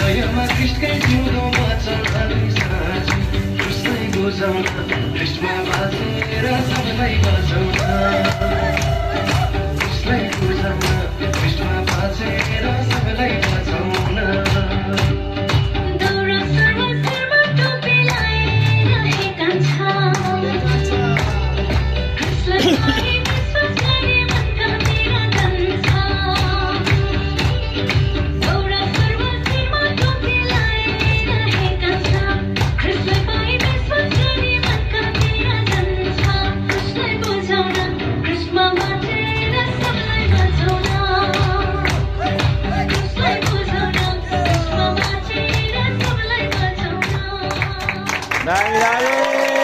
हृदयमा कृष्णकै जिउँदो वचन अनि साँझी कृष्णै बुझाउन कृष्णमा बाँचेर सबैलाई बचाउन कृष्णै बुझाउन कृष्णमा बाँचेर सबैलाई बचाउन दौरा सर्वधर्म टोपी लगाइरहेका छ कृष्णलाई विश्वास गरे मनका मेरा जान्छ दौरा सर्वधर्म टोपी लगाइरहेका छ कृष्णलाई विश्वास गरे मनका मेरा जान्छ कृष्णलाई बुझाउन कृष्णमा बाँचेर सबैलाई बचाउन कृष्णलाई बुझाउन कृष्णमा बाँचेर सबैलाई बचाउन दामी दामी